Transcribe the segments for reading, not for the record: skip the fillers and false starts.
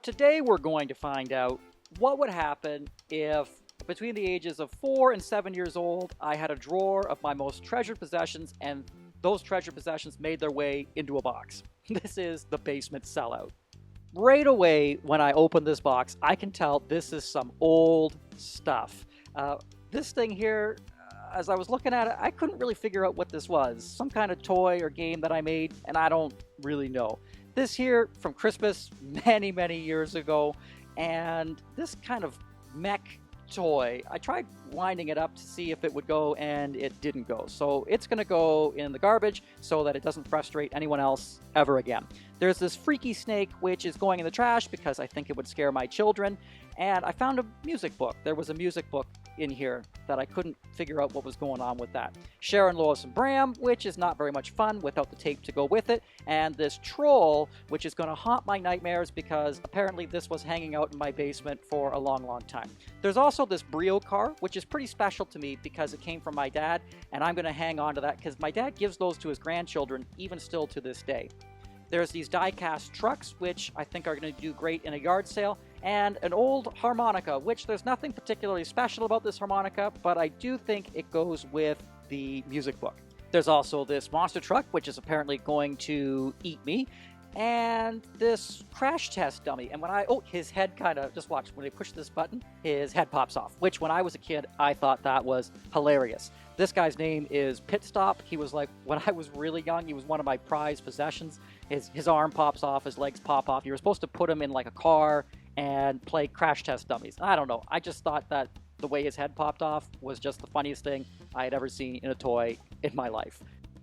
Today we're going to find out what would happen if, between the ages of 4 and 7 years old, I had a drawer of my most treasured possessions and those treasured possessions made their way into a box. This is the basement sellout. Right away, when I open this box, I can tell this is some old stuff. This thing here, as I was looking at it, I couldn't really figure out what this was. Some kind of toy or game that I made, and I don't really know. This here from Christmas many, many years ago, and this kind of mech toy, I tried winding it up to see if it would go, and it didn't go. So it's going to go in the garbage so that it doesn't frustrate anyone else ever again. There's this freaky snake which is going in the trash because I think it would scare my children, and I found a music book. There was a music book in here that I couldn't figure out what was going on with that. Sharon, Lois, and Bram, which is not very much fun without the tape to go with it, and this troll, which is going to haunt my nightmares because apparently this was hanging out in my basement for a long, long time. There's also this Brio car, which is pretty special to me because it came from my dad, and I'm going to hang on to that because my dad gives those to his grandchildren even still to this day. There's these die-cast trucks, which I think are going to do great in a yard sale, and an old harmonica, which there's nothing particularly special about this harmonica, but I do think it goes with the music book. There's also this monster truck, which is apparently going to eat me, and this crash test dummy. And when his head kind of, just watch, when they push this button, his head pops off, which when I was a kid, I thought that was hilarious. This guy's name is Pit Stop. He was like, when I was really young, he was one of my prized possessions. His arm pops off, his legs pop off. You were supposed to put him in like a car and play crash test dummies. I don't know. I just thought that the way his head popped off was just the funniest thing I had ever seen in a toy in my life.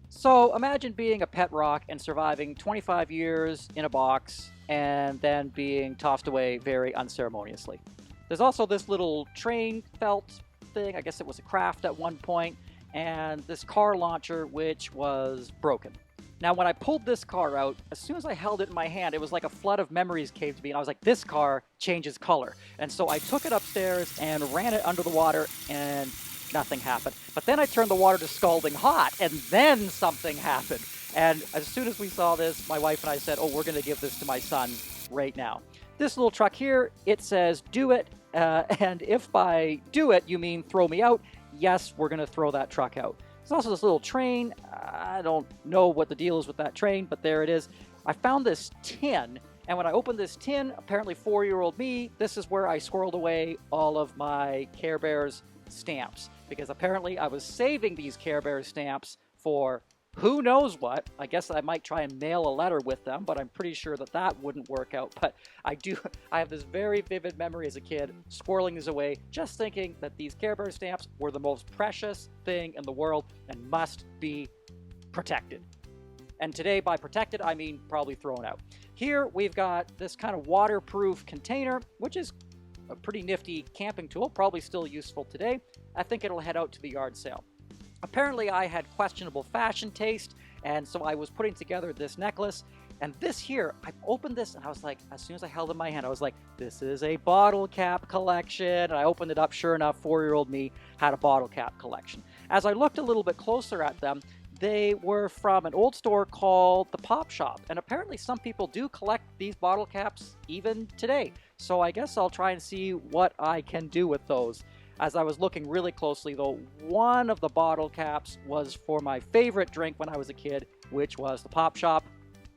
So imagine being a pet rock and surviving 25 years in a box and then being tossed away very unceremoniously. There's also this little train felt thing. I guess it was a craft at one point, and this car launcher which was broken. Now, when I pulled this car out, as soon as I held it in my hand, it was like a flood of memories came to me, and I was like, this car changes color. And so I took it upstairs and ran it under the water, and nothing happened. But then I turned the water to scalding hot, and then something happened. And as soon as we saw this, my wife and I said, oh, we're going to give this to my son right now. This little truck here, it says, do it. And if by do it, you mean throw me out, yes, we're going to throw that truck out. There's also this little train. I don't know what the deal is with that train, but there it is. I found this tin, and when I opened this tin, apparently 4-year-old me, this is where I squirreled away all of my Care Bears stamps, because apparently I was saving these Care Bears stamps for who knows what. I guess I might try and mail a letter with them, but I'm pretty sure that that wouldn't work out. But I have this very vivid memory as a kid, squirreling these away, just thinking that these Care Bear stamps were the most precious thing in the world and must be protected. And today, by protected, I mean probably thrown out. Here, we've got this kind of waterproof container, which is a pretty nifty camping tool, probably still useful today. I think it'll head out to the yard sale. Apparently, I had questionable fashion taste, and so I was putting together this necklace. And this here, I opened this, and I was like, as soon as I held it in my hand, I was like, this is a bottle cap collection. And I opened it up, sure enough, 4-year-old me had a bottle cap collection. As I looked a little bit closer at them, they were from an old store called the Pop Shop. And apparently some people do collect these bottle caps even today. So I guess I'll try and see what I can do with those. As I was looking really closely, though, one of the bottle caps was for my favorite drink when I was a kid, which was the Pop Shop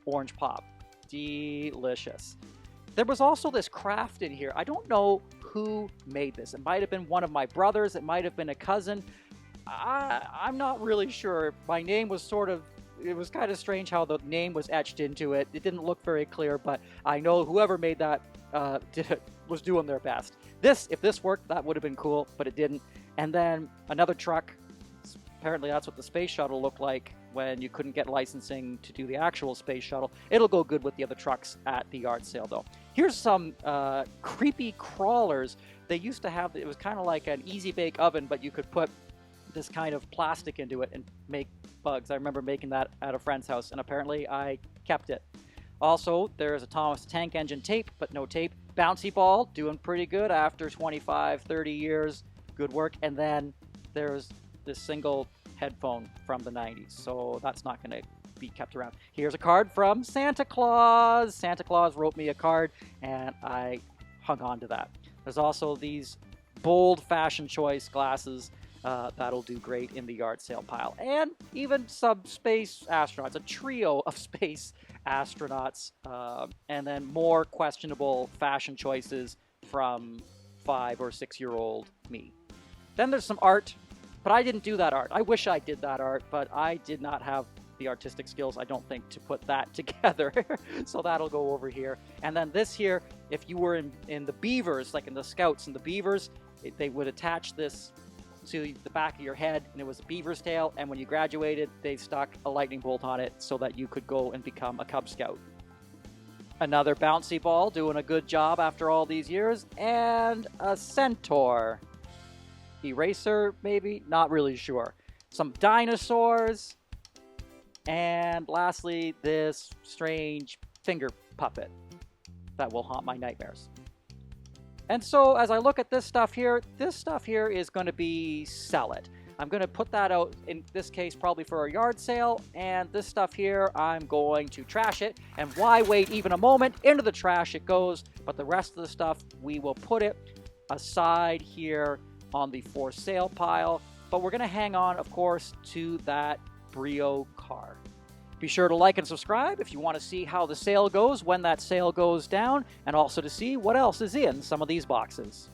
Orange Pop. Delicious. There was also this craft in here. I don't know who made this. It might have been one of my brothers. It might have been a cousin. I'm not really sure. My name was it was kind of strange how the name was etched into it. It didn't look very clear, but I know whoever made that was doing their best. If this worked, that would have been cool, but it didn't. And then another truck. Apparently that's what the space shuttle looked like when you couldn't get licensing to do the actual space shuttle. It'll go good with the other trucks at the yard sale, though. Here's some creepy crawlers. They used to have, it was kind of like an easy bake oven, but you could put this kind of plastic into it and make bugs. I remember making that at a friend's house, and apparently I kept it. Also, there's a Thomas Tank Engine tape, but no tape. Bouncy ball, doing pretty good after 25, 30 years. Good work. And then there's this single headphone from the 90s, so that's not going to be kept around. Here's a card from Santa Claus. Santa Claus wrote me a card, and I hung on to that. There's also these bold fashion choice glasses that'll do great in the yard sale pile. And even some space astronauts, a trio of space astronauts, and then more questionable fashion choices from 5 or 6 year old me. Then there's some art, but I didn't do that art. I wish I did that art, but I did not have the artistic skills, I don't think, to put that together. So that'll go over here. And then this here, if you were in the Beavers, like in the Scouts and the Beavers, they would attach this to the back of your head, and it was a beaver's tail, and when you graduated, they stuck a lightning bolt on it so that you could go and become a Cub Scout. Another bouncy ball doing a good job after all these years, and a centaur. Eraser, maybe? Not really sure. Some dinosaurs, and lastly, this strange finger puppet that will haunt my nightmares. And so as I look at this stuff here is going to be sell it. I'm going to put that out, in this case, probably for a yard sale, and this stuff here, I'm going to trash it, and why wait even a moment? Into the trash it goes, but the rest of the stuff, we will put it aside here on the for sale pile, but we're going to hang on, of course, to that Brio car. Be sure to like and subscribe if you want to see how the sale goes, when that sale goes down, and also to see what else is in some of these boxes.